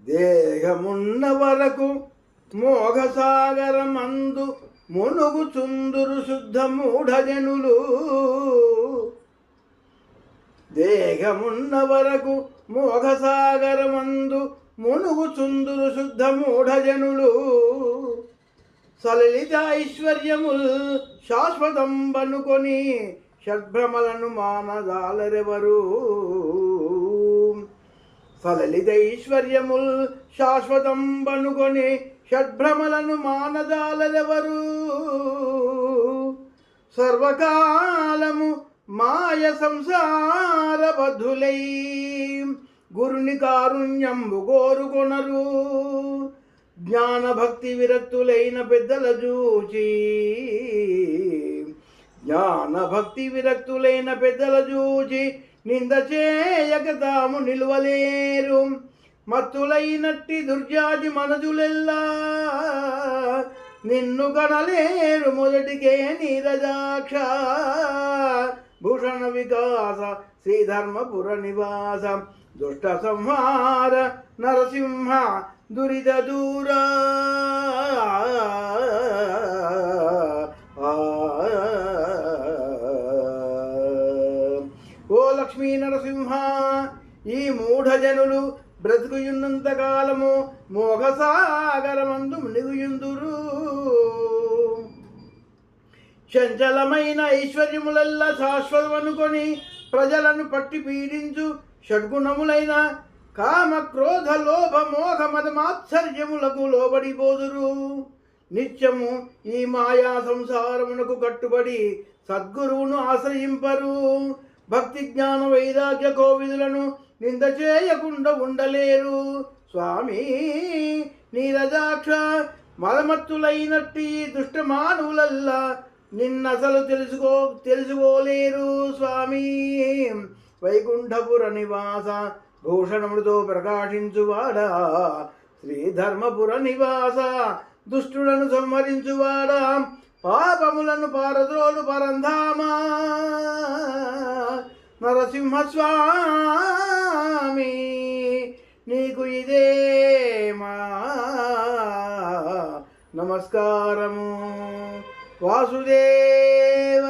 దేహమున్న వరకు మోఘసాగరమందు మునుగుచుందురు శుద్ధ మూఢజనులు. దేహమున్న వరకు మోఘసాగరమందు మునుగుచుందురు శుద్ధ మూఢజనులు. సలలిత ఐశ్వర్యముల్ శాశ్వతం బనుకొని షడ్భ్రమలను మానదాలరెవరు. సలలిత ఐశ్వర్యముల్ శాశ్వతం బనుకొని షడ్భ్రమలను మానదాలరెవరు. సర్వకాలము మాయ సంసార బద్ధులై గురుని కారుణ్యంబు కోరుకొనరు. జ్ఞాన భక్తి విరక్తులైన పెద్దల చూచి, జ్ఞాన భక్తి విరక్తులైన పెద్దల చూచి నింద చేయక తాము నిలువలేరు. మత్తులైనట్టి దుర్జాతి మనుజులెల్లా నిన్ను కనలేరు మొదటికే నీరజాక్ష. భూషణ వికాస శ్రీధర్మపుర నివాస దుష్ట సంహార నరసింహ దురిత దూరా. ఓ లక్ష్మీ నరసింహ, ఈ మూఢజనులు బ్రతుకుయున్నంత కాలము మోఘసాగరమందు మునిగుయుందురు. చంచలమైన ఐశ్వర్యములల్లా శాశ్వతమనుకొని ప్రజలను పట్టి పీడించు షడ్గుణములైన కామ క్రోధ లోభ మోహ మదమాత్సర్యములకు లోబడిపోదురు. నిత్యము ఈ మాయా సంసారమునకు కట్టుబడి సద్గురువును ఆశ్రయింపరు. భక్తి జ్ఞాన వైరాగ్య కోవిదులను నింద చేయకుండా ఉండలేరు. స్వామి నీరజాక్ష, మలమత్తులైనట్టి దుష్ట మానవులల్లా నిన్నసలు తెలుసుకోలేరు. స్వామి వైకుంఠపుర నివాస భూషణములతో ప్రకాశించువాడా, శ్రీధర్మపుర నివాస దుష్టులను సంహరించువాడా, పాపములను పారద్రోలు పరంధామా నరసింహస్వామి, నీకు ఇదే మా నమస్కారము. వాసుదేవ